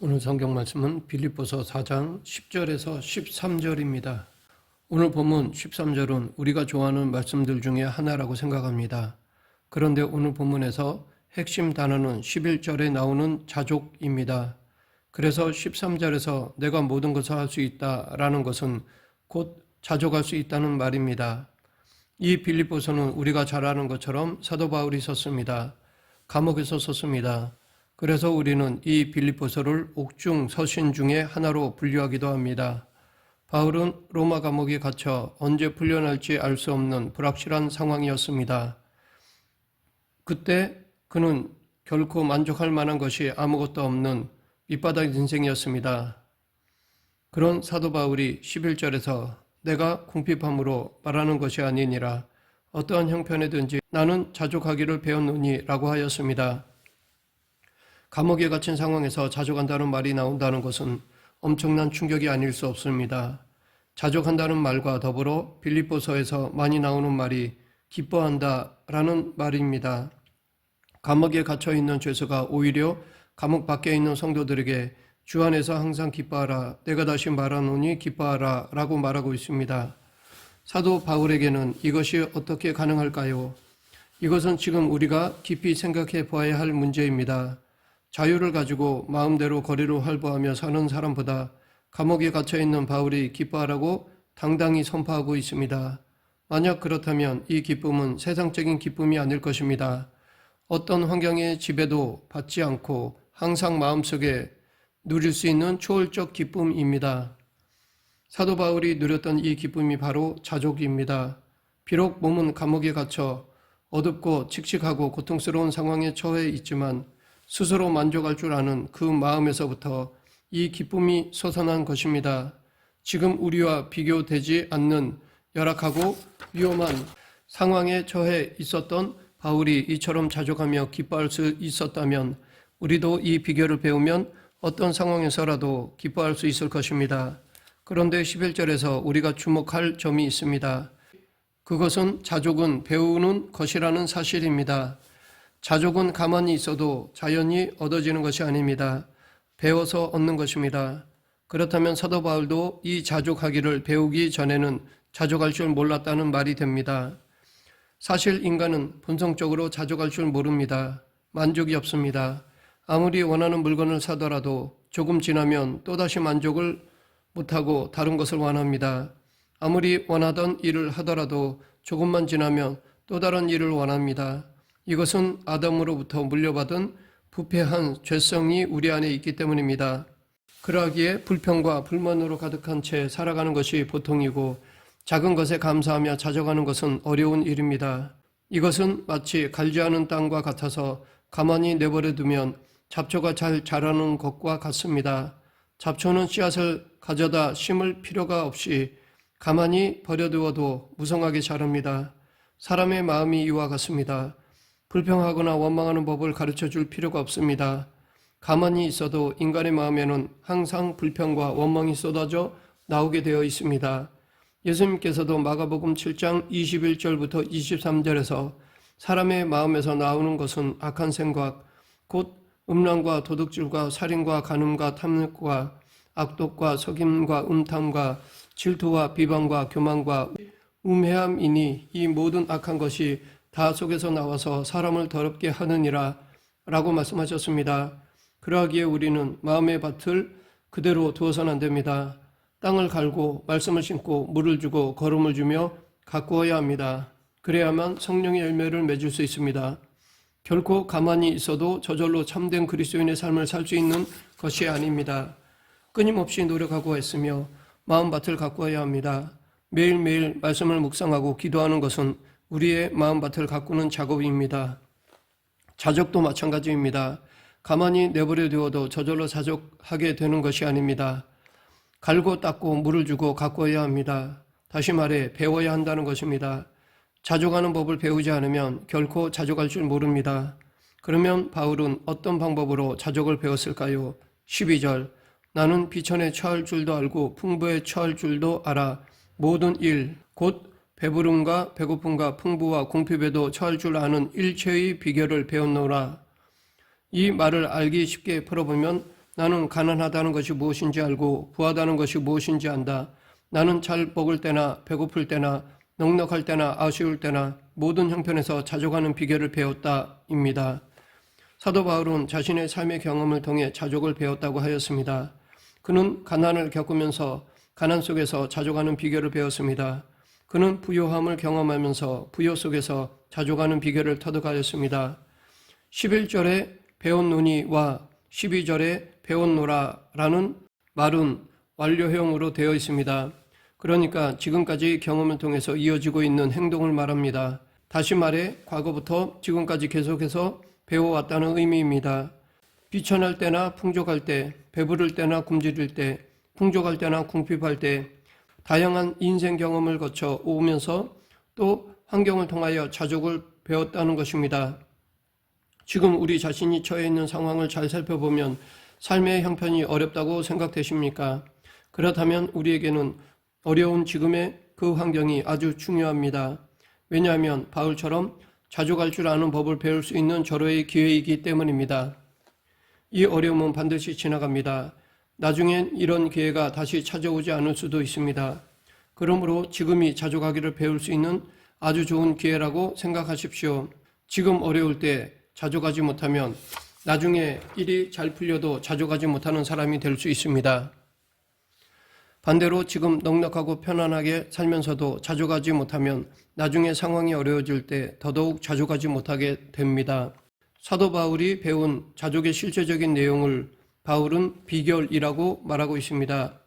오늘 성경 말씀은 빌립보서 4장 10절에서 13절입니다. 오늘 본문 13절은 우리가 좋아하는 말씀들 중에 하나라고 생각합니다. 그런데 오늘 본문에서 핵심 단어는 11절에 나오는 자족입니다. 그래서 13절에서 내가 모든 것을 할 수 있다라는 것은 곧 자족할 수 있다는 말입니다. 이 빌립보서는 우리가 잘 아는 것처럼 사도 바울이 썼습니다. 감옥에서 썼습니다. 그래서 우리는 이 빌립보서를 옥중 서신 중에 하나로 분류하기도 합니다. 바울은 로마 감옥에 갇혀 언제 풀려날지 알 수 없는 불확실한 상황이었습니다. 그때 그는 결코 만족할 만한 것이 아무것도 없는 밑바닥 인생이었습니다. 그런 사도 바울이 11절에서 내가 궁핍함으로 말하는 것이 아니니라 어떠한 형편에든지 나는 자족하기를 배웠노니 라고 하였습니다. 감옥에 갇힌 상황에서 자족한다는 말이 나온다는 것은 엄청난 충격이 아닐 수 없습니다. 자족한다는 말과 더불어 빌립보서에서 많이 나오는 말이 기뻐한다라는 말입니다. 감옥에 갇혀 있는 죄수가 오히려 감옥 밖에 있는 성도들에게 주 안에서 항상 기뻐하라, 내가 다시 말하노니 기뻐하라 라고 말하고 있습니다. 사도 바울에게는 이것이 어떻게 가능할까요? 이것은 지금 우리가 깊이 생각해 보아야 할 문제입니다. 자유를 가지고 마음대로 거리로 활보하며 사는 사람보다 감옥에 갇혀있는 바울이 기뻐하라고 당당히 선포하고 있습니다. 만약 그렇다면 이 기쁨은 세상적인 기쁨이 아닐 것입니다. 어떤 환경의 지배도 받지 않고 항상 마음속에 누릴 수 있는 초월적 기쁨입니다. 사도 바울이 누렸던 이 기쁨이 바로 자족입니다. 비록 몸은 감옥에 갇혀 어둡고 칙칙하고 고통스러운 상황에 처해 있지만 스스로 만족할 줄 아는 그 마음에서부터 이 기쁨이 솟아난 것입니다. 지금 우리와 비교되지 않는 열악하고 위험한 상황에 처해 있었던 바울이 이처럼 자족하며 기뻐할 수 있었다면 우리도 이 비결을 배우면 어떤 상황에서라도 기뻐할 수 있을 것입니다. 그런데 11절에서 우리가 주목할 점이 있습니다. 그것은 자족은 배우는 것이라는 사실입니다. 자족은 가만히 있어도 자연히 얻어지는 것이 아닙니다. 배워서 얻는 것입니다. 그렇다면 사도 바울도 이 자족하기를 배우기 전에는 자족할 줄 몰랐다는 말이 됩니다. 사실 인간은 본성적으로 자족할 줄 모릅니다. 만족이 없습니다. 아무리 원하는 물건을 사더라도 조금 지나면 또다시 만족을 못하고 다른 것을 원합니다. 아무리 원하던 일을 하더라도 조금만 지나면 또 다른 일을 원합니다. 이것은 아담으로부터 물려받은 부패한 죄성이 우리 안에 있기 때문입니다. 그러하기에 불평과 불만으로 가득한 채 살아가는 것이 보통이고 작은 것에 감사하며 자족하는 것은 어려운 일입니다. 이것은 마치 갈지 않은 땅과 같아서 가만히 내버려 두면 잡초가 잘 자라는 것과 같습니다. 잡초는 씨앗을 가져다 심을 필요가 없이 가만히 버려두어도 무성하게 자랍니다. 사람의 마음이 이와 같습니다. 불평하거나 원망하는 법을 가르쳐 줄 필요가 없습니다. 가만히 있어도 인간의 마음에는 항상 불평과 원망이 쏟아져 나오게 되어 있습니다. 예수님께서도 마가복음 7장 21절부터 23절에서 사람의 마음에서 나오는 것은 악한 생각, 곧 음란과 도둑질과 살인과 간음과 탐욕과 악독과 속임과 음탐과 질투와 비방과 교만과 우매함이니 이 모든 악한 것이 다 속에서 나와서 사람을 더럽게 하느니라 라고 말씀하셨습니다. 그러하기에 우리는 마음의 밭을 그대로 두어서는 안 됩니다. 땅을 갈고 말씀을 심고 물을 주고 거름을 주며 가꾸어야 합니다. 그래야만 성령의 열매를 맺을 수 있습니다. 결코 가만히 있어도 저절로 참된 그리스도인의 삶을 살 수 있는 것이 아닙니다. 끊임없이 노력하고 애쓰며 마음밭을 가꾸어야 합니다. 매일매일 말씀을 묵상하고 기도하는 것은 우리의 마음밭을 가꾸는 작업입니다. 자족도 마찬가지입니다. 가만히 내버려 두어도 저절로 자족하게 되는 것이 아닙니다. 갈고 닦고 물을 주고 가꾸어야 합니다. 다시 말해 배워야 한다는 것입니다. 자족하는 법을 배우지 않으면 결코 자족할 줄 모릅니다. 그러면 바울은 어떤 방법으로 자족을 배웠을까요? 12절 나는 비천에 처할 줄도 알고 풍부에 처할 줄도 알아 모든 일 곧 배부름과 배고픔과 풍부와 궁핍에도 처할 줄 아는 일체의 비결을 배웠노라. 이 말을 알기 쉽게 풀어보면 나는 가난하다는 것이 무엇인지 알고 부하다는 것이 무엇인지 안다. 나는 잘 먹을 때나 배고플 때나 넉넉할 때나 아쉬울 때나 모든 형편에서 자족하는 비결을 배웠다입니다. 사도 바울은 자신의 삶의 경험을 통해 자족을 배웠다고 하였습니다. 그는 가난을 겪으면서 가난 속에서 자족하는 비결을 배웠습니다. 그는 부요함을 경험하면서 부요 속에서 자족하는 비결을 터득하였습니다. 11절에 배웠노니와 12절에 배웠노라라는 말은 완료형으로 되어 있습니다. 그러니까 지금까지 경험을 통해서 이어지고 있는 행동을 말합니다. 다시 말해 과거부터 지금까지 계속해서 배워왔다는 의미입니다. 비천할 때나 풍족할 때, 배부를 때나 굶주릴 때, 풍족할 때나 궁핍할 때 다양한 인생 경험을 거쳐 오면서 또 환경을 통하여 자족을 배웠다는 것입니다. 지금 우리 자신이 처해 있는 상황을 잘 살펴보면 삶의 형편이 어렵다고 생각되십니까? 그렇다면 우리에게는 어려운 지금의 그 환경이 아주 중요합니다. 왜냐하면 바울처럼 자족할 줄 아는 법을 배울 수 있는 절호의 기회이기 때문입니다. 이 어려움은 반드시 지나갑니다. 나중엔 이런 기회가 다시 찾아오지 않을 수도 있습니다. 그러므로 지금이 자족하기를 배울 수 있는 아주 좋은 기회라고 생각하십시오. 지금 어려울 때 자족하지 못하면 나중에 일이 잘 풀려도 자족하지 못하는 사람이 될 수 있습니다. 반대로 지금 넉넉하고 편안하게 살면서도 자족하지 못하면 나중에 상황이 어려워질 때 더더욱 자족하지 못하게 됩니다. 사도 바울이 배운 자족의 실제적인 내용을 바울은 비결이라고 말하고 있습니다.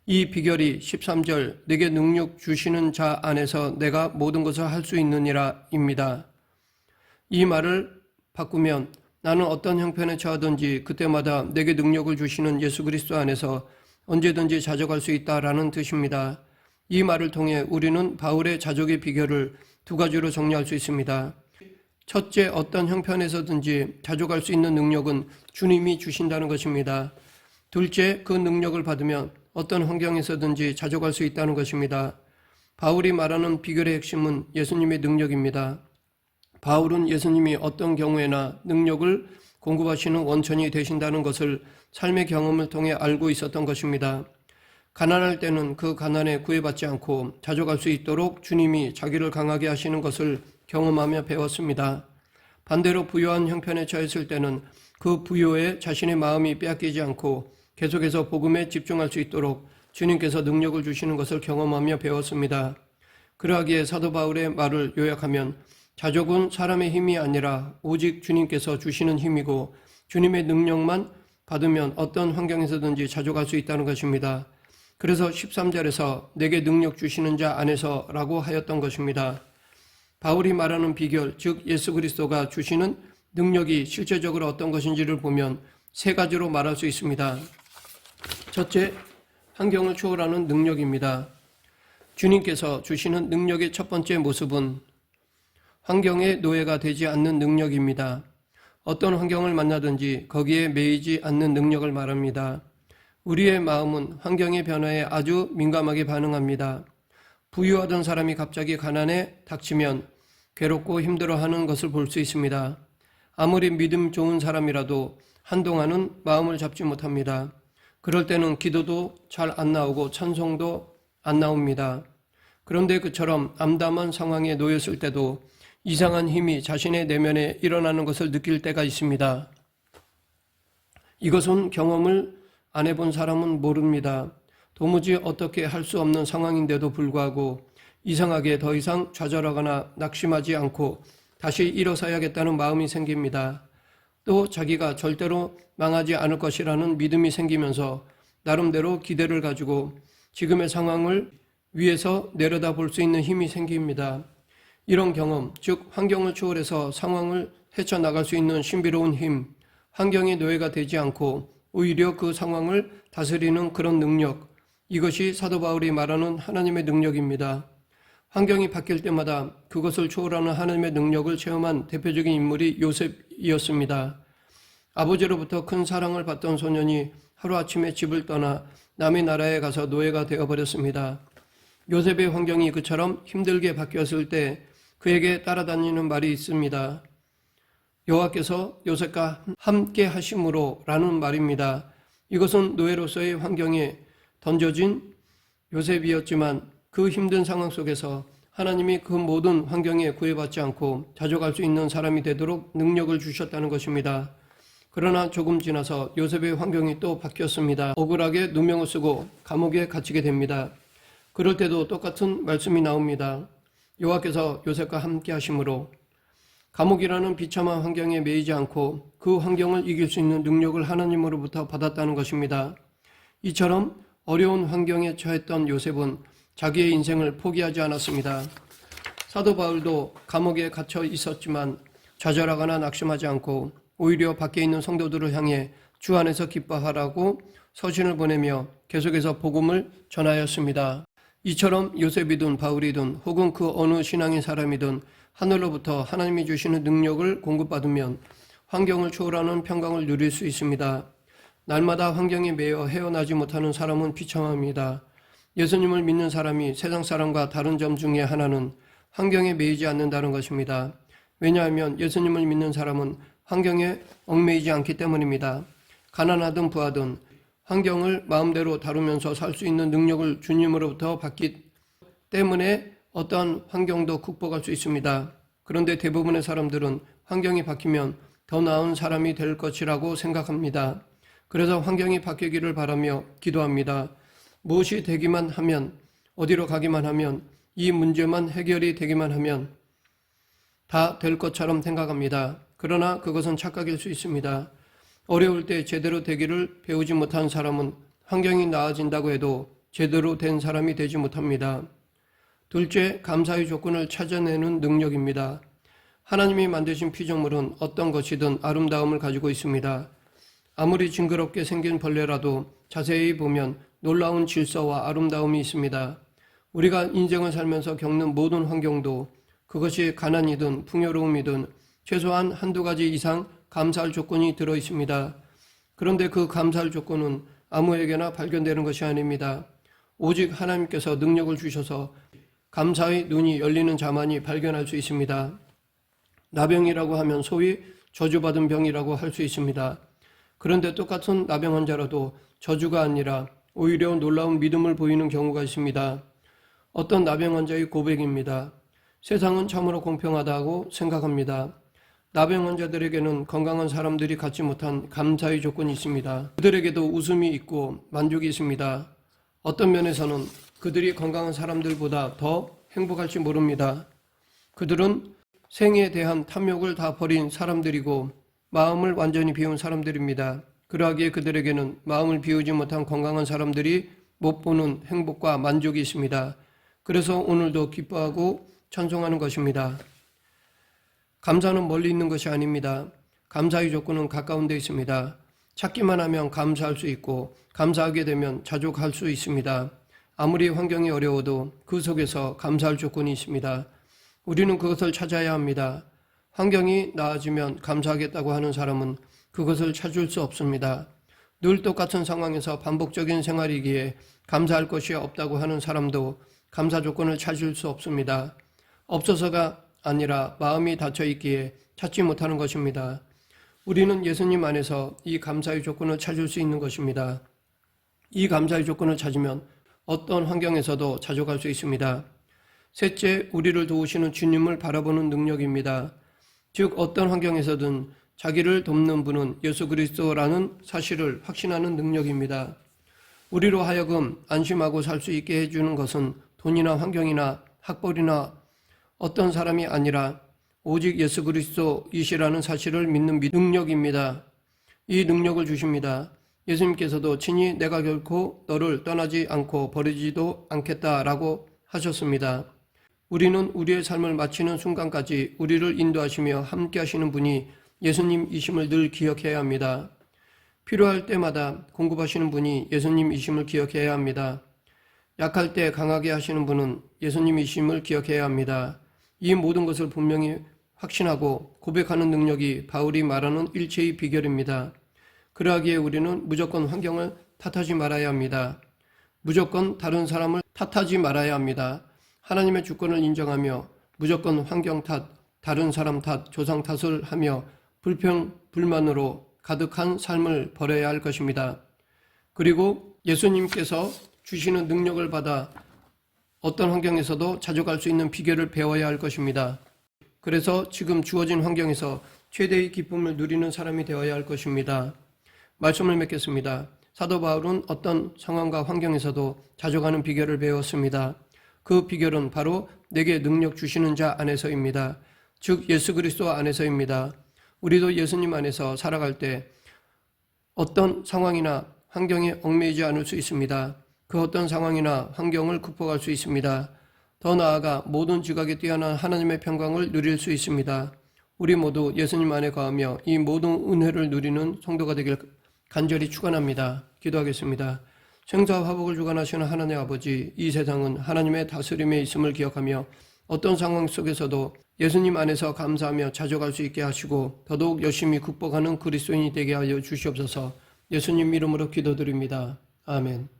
이 비결이 13절 내게 능력 주시는 자 안에서 내가 모든 것을 할 수 있느니라 입니다. 이 말을 바꾸면 나는 어떤 형편에 처하든지 그때마다 내게 능력을 주시는 예수 그리스도 안에서 언제든지 자족할 수 있다라는 뜻입니다. 이 말을 통해 우리는 바울의 자족의 비결을 두 가지로 정리할 수 있습니다. 첫째, 어떤 형편에서든지 자족할 수 있는 능력은 주님이 주신다는 것입니다. 둘째, 그 능력을 받으면 어떤 환경에서든지 자족할 수 있다는 것입니다. 바울이 말하는 비결의 핵심은 예수님의 능력입니다. 바울은 예수님이 어떤 경우에나 능력을 공급하시는 원천이 되신다는 것을 삶의 경험을 통해 알고 있었던 것입니다. 가난할 때는 그 가난에 구애받지 않고 자족할 수 있도록 주님이 자기를 강하게 하시는 것을 경험하며 배웠습니다. 반대로 부유한 형편에 처했을 때는 그 부유에 자신의 마음이 빼앗기지 않고 계속해서 복음에 집중할 수 있도록 주님께서 능력을 주시는 것을 경험하며 배웠습니다. 그러하기에 사도 바울의 말을 요약하면 자족은 사람의 힘이 아니라 오직 주님께서 주시는 힘이고 주님의 능력만 받으면 어떤 환경에서든지 자족할 수 있다는 것입니다. 그래서 13절에서 내게 능력 주시는 자 안에서라고 하였던 것입니다. 바울이 말하는 비결, 즉 예수 그리스도가 주시는 능력이 실제적으로 어떤 것인지를 보면 세 가지로 말할 수 있습니다. 첫째, 환경을 초월하는 능력입니다. 주님께서 주시는 능력의 첫 번째 모습은 환경의 노예가 되지 않는 능력입니다. 어떤 환경을 만나든지 거기에 매이지 않는 능력을 말합니다. 우리의 마음은 환경의 변화에 아주 민감하게 반응합니다. 부유하던 사람이 갑자기 가난에 닥치면 괴롭고 힘들어하는 것을 볼 수 있습니다. 아무리 믿음 좋은 사람이라도 한동안은 마음을 잡지 못합니다. 그럴 때는 기도도 잘 안 나오고 찬송도 안 나옵니다. 그런데 그처럼 암담한 상황에 놓였을 때도 이상한 힘이 자신의 내면에 일어나는 것을 느낄 때가 있습니다. 이것은 경험을 안 해본 사람은 모릅니다. 도무지 어떻게 할 수 없는 상황인데도 불구하고 이상하게 더 이상 좌절하거나 낙심하지 않고 다시 일어서야겠다는 마음이 생깁니다. 또 자기가 절대로 망하지 않을 것이라는 믿음이 생기면서 나름대로 기대를 가지고 지금의 상황을 위에서 내려다볼 수 있는 힘이 생깁니다. 이런 경험, 즉 환경을 초월해서 상황을 헤쳐나갈 수 있는 신비로운 힘, 환경의 노예가 되지 않고 오히려 그 상황을 다스리는 그런 능력, 이것이 사도 바울이 말하는 하나님의 능력입니다. 환경이 바뀔 때마다 그것을 초월하는 하나님의 능력을 체험한 대표적인 인물이 요셉이었습니다. 아버지로부터 큰 사랑을 받던 소년이 하루아침에 집을 떠나 남의 나라에 가서 노예가 되어버렸습니다. 요셉의 환경이 그처럼 힘들게 바뀌었을 때 그에게 따라다니는 말이 있습니다. 여호와께서 요셉과 함께 하심으로 라는 말입니다. 이것은 노예로서의 환경에 던져진 요셉이었지만 그 힘든 상황 속에서 하나님이 그 모든 환경에 구애받지 않고 자족할 수 있는 사람이 되도록 능력을 주셨다는 것입니다. 그러나 조금 지나서 요셉의 환경이 또 바뀌었습니다. 억울하게 누명을 쓰고 감옥에 갇히게 됩니다. 그럴 때도 똑같은 말씀이 나옵니다. 여호와께서 요셉과 함께 하심으로 감옥이라는 비참한 환경에 매이지 않고 그 환경을 이길 수 있는 능력을 하나님으로부터 받았다는 것입니다. 이처럼 어려운 환경에 처했던 요셉은 자기의 인생을 포기하지 않았습니다. 사도 바울도 감옥에 갇혀 있었지만 좌절하거나 낙심하지 않고 오히려 밖에 있는 성도들을 향해 주 안에서 기뻐하라고 서신을 보내며 계속해서 복음을 전하였습니다. 이처럼 요셉이든 바울이든 혹은 그 어느 신앙인 사람이든 하늘로부터 하나님이 주시는 능력을 공급받으면 환경을 초월하는 평강을 누릴 수 있습니다. 날마다 환경에 매여 헤어나지 못하는 사람은 비참합니다. 예수님을 믿는 사람이 세상 사람과 다른 점 중에 하나는 환경에 매이지 않는다는 것입니다. 왜냐하면 예수님을 믿는 사람은 환경에 얽매이지 않기 때문입니다. 가난하든 부하든 환경을 마음대로 다루면서 살 수 있는 능력을 주님으로부터 받기 때문에 어떠한 환경도 극복할 수 있습니다. 그런데 대부분의 사람들은 환경이 바뀌면 더 나은 사람이 될 것이라고 생각합니다. 그래서 환경이 바뀌기를 바라며 기도합니다. 무엇이 되기만 하면, 어디로 가기만 하면, 이 문제만 해결이 되기만 하면 다 될 것처럼 생각합니다. 그러나 그것은 착각일 수 있습니다. 어려울 때 제대로 되기를 배우지 못한 사람은 환경이 나아진다고 해도 제대로 된 사람이 되지 못합니다. 둘째, 감사의 조건을 찾아내는 능력입니다. 하나님이 만드신 피조물은 어떤 것이든 아름다움을 가지고 있습니다. 아무리 징그럽게 생긴 벌레라도 자세히 보면 놀라운 질서와 아름다움이 있습니다. 우리가 인생을 살면서 겪는 모든 환경도 그것이 가난이든 풍요로움이든 최소한 한두 가지 이상 감사할 조건이 들어 있습니다. 그런데 그 감사할 조건은 아무에게나 발견되는 것이 아닙니다. 오직 하나님께서 능력을 주셔서 감사의 눈이 열리는 자만이 발견할 수 있습니다. 나병이라고 하면 소위 저주받은 병이라고 할 수 있습니다. 그런데 똑같은 나병 환자라도 저주가 아니라 오히려 놀라운 믿음을 보이는 경우가 있습니다. 어떤 나병 환자의 고백입니다. 세상은 참으로 공평하다고 생각합니다. 나병 환자들에게는 건강한 사람들이 갖지 못한 감사의 조건이 있습니다. 그들에게도 웃음이 있고 만족이 있습니다. 어떤 면에서는 그들이 건강한 사람들보다 더 행복할지 모릅니다. 그들은 생에 대한 탐욕을 다 버린 사람들이고 마음을 완전히 비운 사람들입니다. 그러하기에 그들에게는 마음을 비우지 못한 건강한 사람들이 못 보는 행복과 만족이 있습니다. 그래서 오늘도 기뻐하고 찬송하는 것입니다. 감사는 멀리 있는 것이 아닙니다. 감사의 조건은 가까운 데 있습니다. 찾기만 하면 감사할 수 있고 감사하게 되면 자족할 수 있습니다. 아무리 환경이 어려워도 그 속에서 감사할 조건이 있습니다. 우리는 그것을 찾아야 합니다. 환경이 나아지면 감사하겠다고 하는 사람은 그것을 찾을 수 없습니다. 늘 똑같은 상황에서 반복적인 생활이기에 감사할 것이 없다고 하는 사람도 감사 조건을 찾을 수 없습니다. 없어서가 아니라 마음이 닫혀 있기에 찾지 못하는 것입니다. 우리는 예수님 안에서 이 감사의 조건을 찾을 수 있는 것입니다. 이 감사의 조건을 찾으면 어떤 환경에서도 자족할 수 있습니다. 셋째, 우리를 도우시는 주님을 바라보는 능력입니다. 즉 어떤 환경에서든 자기를 돕는 분은 예수 그리스도라는 사실을 확신하는 능력입니다. 우리로 하여금 안심하고 살 수 있게 해주는 것은 돈이나 환경이나 학벌이나 어떤 사람이 아니라 오직 예수 그리스도이시라는 사실을 믿는 능력입니다. 이 능력을 주십니다. 예수님께서도 친히 내가 결코 너를 떠나지 않고 버리지도 않겠다라고 하셨습니다. 우리는 우리의 삶을 마치는 순간까지 우리를 인도하시며 함께 하시는 분이 예수님이심을 늘 기억해야 합니다. 필요할 때마다 공급하시는 분이 예수님이심을 기억해야 합니다. 약할 때 강하게 하시는 분은 예수님이심을 기억해야 합니다. 이 모든 것을 분명히 확신하고 고백하는 능력이 바울이 말하는 일체의 비결입니다. 그러하기에 우리는 무조건 환경을 탓하지 말아야 합니다. 무조건 다른 사람을 탓하지 말아야 합니다. 하나님의 주권을 인정하며 무조건 환경 탓, 다른 사람 탓, 조상 탓을 하며 불평, 불만으로 가득한 삶을 벌여야 할 것입니다. 그리고 예수님께서 주시는 능력을 받아 어떤 환경에서도 자족할 수 있는 비결을 배워야 할 것입니다. 그래서 지금 주어진 환경에서 최대의 기쁨을 누리는 사람이 되어야 할 것입니다. 말씀을 맺겠습니다. 사도 바울은 어떤 상황과 환경에서도 자족하는 비결을 배웠습니다. 그 비결은 바로 내게 능력 주시는 자 안에서입니다. 즉 예수 그리스도 안에서입니다. 우리도 예수님 안에서 살아갈 때 어떤 상황이나 환경에 얽매이지 않을 수 있습니다. 그 어떤 상황이나 환경을 극복할 수 있습니다. 더 나아가 모든 지각에 뛰어난 하나님의 평강을 누릴 수 있습니다. 우리 모두 예수님 안에 거하며 이 모든 은혜를 누리는 성도가 되길 간절히 축원합니다. 기도하겠습니다. 생사와 화복을 주관하시는 하나님 아버지, 이 세상은 하나님의 다스림에 있음을 기억하며 어떤 상황 속에서도 예수님 안에서 감사하며 자족할 수 있게 하시고 더더욱 열심히 극복하는 그리스도인이 되게 하여 주시옵소서. 예수님 이름으로 기도드립니다. 아멘.